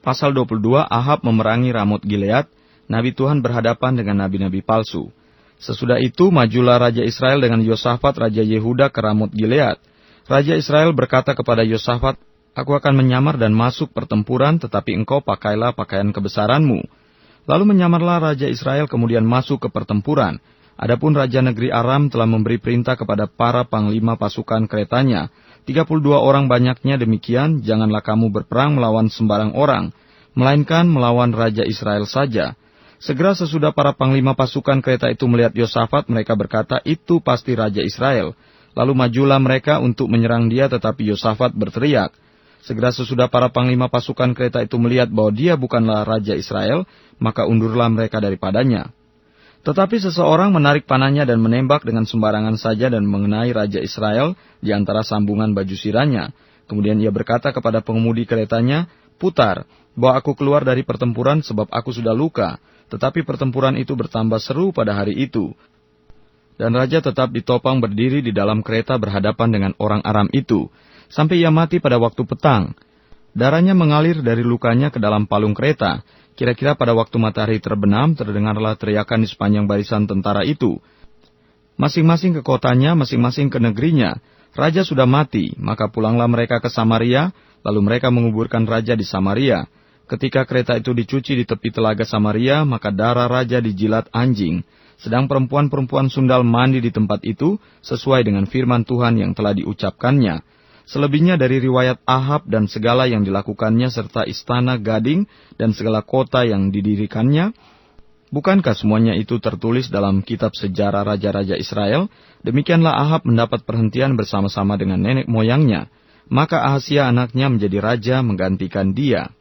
Pasal 22, Ahab memerangi Ramot Gilead. Nabi Tuhan berhadapan dengan nabi-nabi palsu. Sesudah itu, majulah Raja Israel dengan Yosafat Raja Yehuda ke Ramot Gilead. Raja Israel berkata kepada Yosafat, "Aku akan menyamar dan masuk pertempuran, tetapi engkau pakailah pakaian kebesaranmu." Lalu menyamarlah Raja Israel kemudian masuk ke pertempuran. Adapun Raja negeri Aram telah memberi perintah kepada para panglima pasukan keretanya, 32 orang banyaknya demikian, "Janganlah kamu berperang melawan sembarang orang, melainkan melawan Raja Israel saja." Segera sesudah para panglima pasukan kereta itu melihat Yosafat, mereka berkata, "Itu pasti Raja Israel." Lalu majulah mereka untuk menyerang dia, tetapi Yosafat berteriak. Segera sesudah para panglima pasukan kereta itu melihat bahwa dia bukanlah Raja Israel, maka undurlah mereka daripadanya. Tetapi seseorang menarik panahnya dan menembak dengan sembarangan saja dan mengenai Raja Israel di antara sambungan baju sirahnya. Kemudian ia berkata kepada pengemudi keretanya, "Putar, bawa aku keluar dari pertempuran sebab aku sudah luka." Tetapi pertempuran itu bertambah seru pada hari itu. Dan raja tetap ditopang berdiri di dalam kereta berhadapan dengan orang Aram itu, sampai ia mati pada waktu petang. Darahnya mengalir dari lukanya ke dalam palung kereta. Kira-kira pada waktu matahari terbenam, terdengarlah teriakan di sepanjang barisan tentara itu. Masing-masing ke kotanya, masing-masing ke negerinya. Raja sudah mati, maka pulanglah mereka ke Samaria, lalu mereka menguburkan raja di Samaria. Ketika kereta itu dicuci di tepi telaga Samaria, maka darah raja dijilat anjing. Sedang perempuan-perempuan sundal mandi di tempat itu, sesuai dengan firman Tuhan yang telah diucapkannya. Selebihnya dari riwayat Ahab dan segala yang dilakukannya, serta istana gading dan segala kota yang didirikannya, bukankah semuanya itu tertulis dalam kitab sejarah raja-raja Israel? Demikianlah Ahab mendapat perhentian bersama-sama dengan nenek moyangnya. Maka Ahazia anaknya menjadi raja menggantikan dia.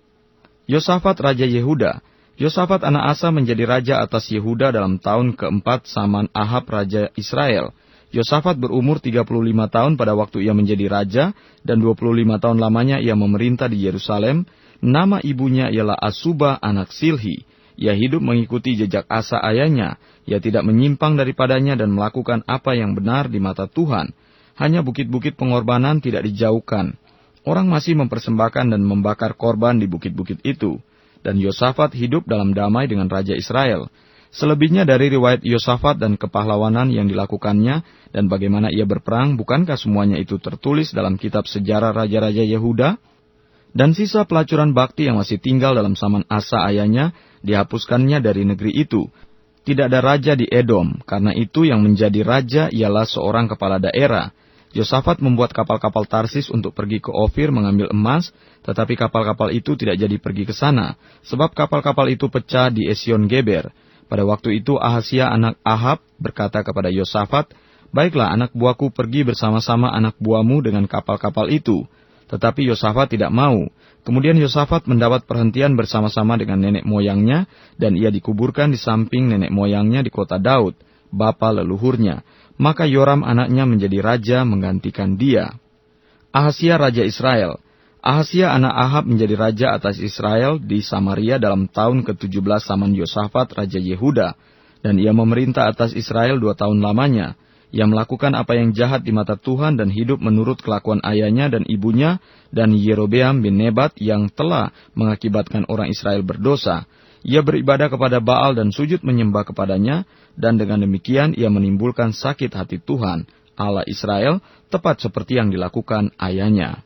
Yosafat Raja Yehuda. Yosafat anak Asa menjadi raja atas Yehuda dalam tahun keempat zaman Ahab Raja Israel. Yosafat berumur 35 tahun pada waktu ia menjadi raja, dan 25 tahun lamanya ia memerintah di Yerusalem. Nama ibunya ialah Asubah anak Silhi. Ia hidup mengikuti jejak Asa ayahnya. Ia tidak menyimpang daripadanya dan melakukan apa yang benar di mata Tuhan. Hanya bukit-bukit pengorbanan tidak dijauhkan. Orang masih mempersembahkan dan membakar korban di bukit-bukit itu. Dan Yosafat hidup dalam damai dengan Raja Israel. Selebihnya dari riwayat Yosafat dan kepahlawanan yang dilakukannya, dan bagaimana ia berperang, bukankah semuanya itu tertulis dalam kitab sejarah Raja-Raja Yehuda? Dan sisa pelacuran bakti yang masih tinggal dalam zaman Asa ayahnya, dihapuskannya dari negeri itu. Tidak ada raja di Edom, karena itu yang menjadi raja ialah seorang kepala daerah. Yosafat membuat kapal-kapal Tarsis untuk pergi ke Ofir mengambil emas, tetapi kapal-kapal itu tidak jadi pergi ke sana, sebab kapal-kapal itu pecah di Esion Geber. Pada waktu itu Ahazia anak Ahab berkata kepada Yosafat, "Baiklah, anak buahku pergi bersama-sama anak buahmu dengan kapal-kapal itu." Tetapi Yosafat tidak mau. Kemudian Yosafat mendapat perhentian bersama-sama dengan nenek moyangnya, dan ia dikuburkan di samping nenek moyangnya di kota Daud, bapa leluhurnya. Maka Yoram anaknya menjadi raja menggantikan dia. Ahazia Raja Israel. Ahazia anak Ahab menjadi raja atas Israel di Samaria dalam tahun ke-17 zaman Yosafat Raja Yehuda. Dan ia memerintah atas Israel 2 tahun lamanya. Ia melakukan apa yang jahat di mata Tuhan dan hidup menurut kelakuan ayahnya dan ibunya dan Yerobeam bin Nebat yang telah mengakibatkan orang Israel berdosa. Ia beribadah kepada Baal dan sujud menyembah kepadanya, dan dengan demikian ia menimbulkan sakit hati Tuhan, Allah Israel, tepat seperti yang dilakukan ayahnya.